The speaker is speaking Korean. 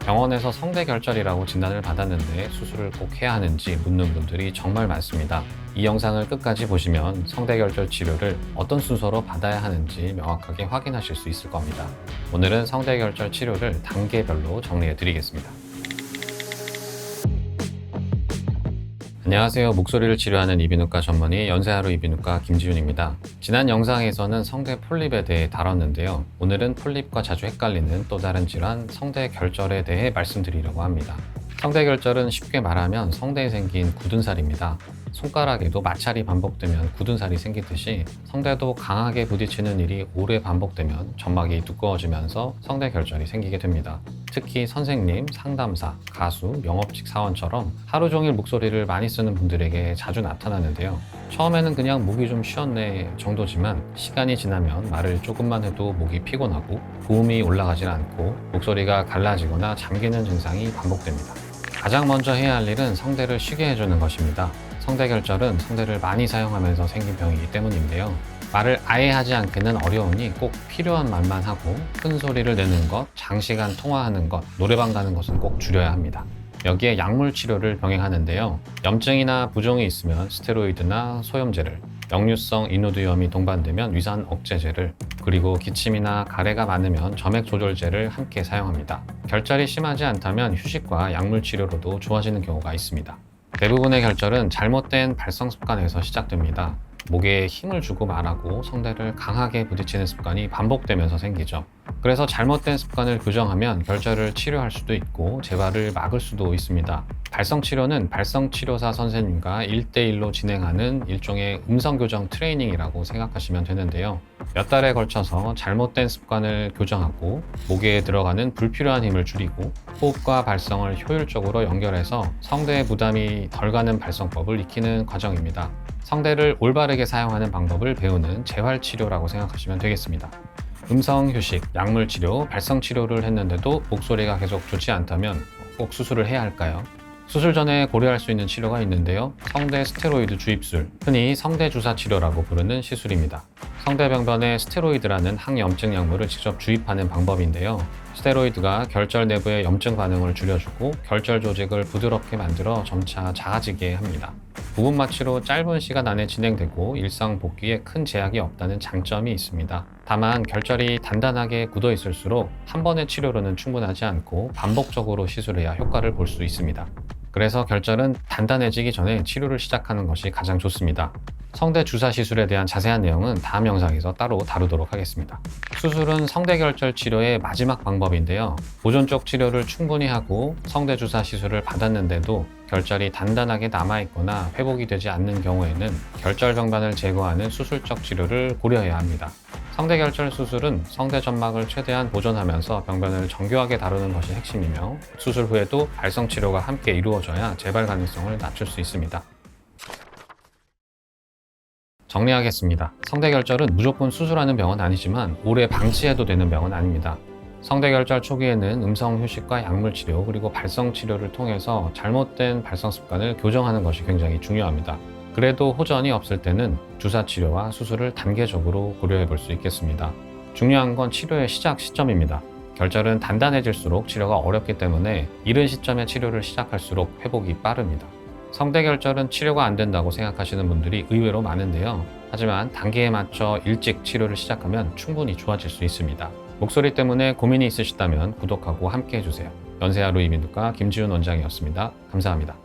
병원에서 성대결절이라고 진단을 받았는데 수술을 꼭 해야 하는지 묻는 분들이 정말 많습니다. 이 영상을 끝까지 보시면 성대결절 치료를 어떤 순서로 받아야 하는지 명확하게 확인하실 수 있을 겁니다. 오늘은 성대결절 치료를 단계별로 정리해 드리겠습니다. 안녕하세요. 목소리를 치료하는 이비인후과 전문의 연세하루 이비인후과 김지윤입니다. 지난 영상에서는 성대 폴립에 대해 다뤘는데요. 오늘은 폴립과 자주 헷갈리는 또 다른 질환 성대결절에 대해 말씀드리려고 합니다. 성대결절은 쉽게 말하면 성대에 생긴 굳은 살입니다. 손가락에도 마찰이 반복되면 굳은 살이 생기듯이 성대도 강하게 부딪히는 일이 오래 반복되면 점막이 두꺼워지면서 성대결절이 생기게 됩니다. 특히 선생님, 상담사, 가수, 영업직 사원처럼 하루 종일 목소리를 많이 쓰는 분들에게 자주 나타나는데요. 처음에는 그냥 목이 좀 쉬었네 정도지만 시간이 지나면 말을 조금만 해도 목이 피곤하고 고음이 올라가질 않고 목소리가 갈라지거나 잠기는 증상이 반복됩니다. 가장 먼저 해야 할 일은 성대를 쉬게 해주는 것입니다. 성대결절은 성대를 많이 사용하면서 생긴 병이기 때문인데요. 말을 아예 하지 않기는 어려우니 꼭 필요한 말만 하고 큰 소리를 내는 것, 장시간 통화하는 것, 노래방 가는 것은 꼭 줄여야 합니다. 여기에 약물 치료를 병행하는데요. 염증이나 부종이 있으면 스테로이드나 소염제를, 역류성 인후두염이 동반되면 위산 억제제를, 그리고 기침이나 가래가 많으면 점액 조절제를 함께 사용합니다. 결절이 심하지 않다면 휴식과 약물 치료로도 좋아지는 경우가 있습니다. 대부분의 결절은 잘못된 발성 습관에서 시작됩니다. 목에 힘을 주고 말하고 성대를 강하게 부딪히는 습관이 반복되면서 생기죠. 그래서 잘못된 습관을 교정하면 결절을 치료할 수도 있고 재발을 막을 수도 있습니다. 발성치료는 발성치료사 선생님과 1대1로 진행하는 일종의 음성교정 트레이닝이라고 생각하시면 되는데요. 몇 달에 걸쳐서 잘못된 습관을 교정하고 목에 들어가는 불필요한 힘을 줄이고 호흡과 발성을 효율적으로 연결해서 성대에 부담이 덜 가는 발성법을 익히는 과정입니다. 성대를 올바르게 사용하는 방법을 배우는 재활치료라고 생각하시면 되겠습니다. 음성휴식, 약물치료, 발성치료를 했는데도 목소리가 계속 좋지 않다면 꼭 수술을 해야 할까요? 수술 전에 고려할 수 있는 치료가 있는데요. 성대 스테로이드 주입술, 흔히 성대주사 치료라고 부르는 시술입니다. 성대병변에 스테로이드라는 항염증 약물을 직접 주입하는 방법인데요. 스테로이드가 결절 내부의 염증 반응을 줄여주고 결절 조직을 부드럽게 만들어 점차 작아지게 합니다. 부분 마취로 짧은 시간 안에 진행되고 일상 복귀에 큰 제약이 없다는 장점이 있습니다. 다만 결절이 단단하게 굳어 있을수록 한 번의 치료로는 충분하지 않고 반복적으로 시술해야 효과를 볼 수 있습니다. 그래서 결절은 단단해지기 전에 치료를 시작하는 것이 가장 좋습니다. 성대 주사 시술에 대한 자세한 내용은 다음 영상에서 따로 다루도록 하겠습니다. 수술은 성대결절 치료의 마지막 방법인데요. 보존적 치료를 충분히 하고 성대 주사 시술을 받았는데도 결절이 단단하게 남아있거나 회복이 되지 않는 경우에는 결절 병변을 제거하는 수술적 치료를 고려해야 합니다. 성대결절 수술은 성대 점막을 최대한 보존하면서 병변을 정교하게 다루는 것이 핵심이며 수술 후에도 발성 치료가 함께 이루어져야 재발 가능성을 낮출 수 있습니다. 정리하겠습니다. 성대결절은 무조건 수술하는 병은 아니지만 오래 방치해도 되는 병은 아닙니다. 성대결절 초기에는 음성휴식과 약물치료 그리고 발성치료를 통해서 잘못된 발성 습관을 교정하는 것이 굉장히 중요합니다. 그래도 호전이 없을 때는 주사치료와 수술을 단계적으로 고려해 볼 수 있겠습니다. 중요한 건 치료의 시작 시점입니다. 결절은 단단해질수록 치료가 어렵기 때문에 이른 시점에 치료를 시작할수록 회복이 빠릅니다. 성대결절은 치료가 안 된다고 생각하시는 분들이 의외로 많은데요. 하지만 단계에 맞춰 일찍 치료를 시작하면 충분히 좋아질 수 있습니다. 목소리 때문에 고민이 있으시다면 구독하고 함께 해주세요. 연세하루 이비인후과 김지윤 원장이었습니다. 감사합니다.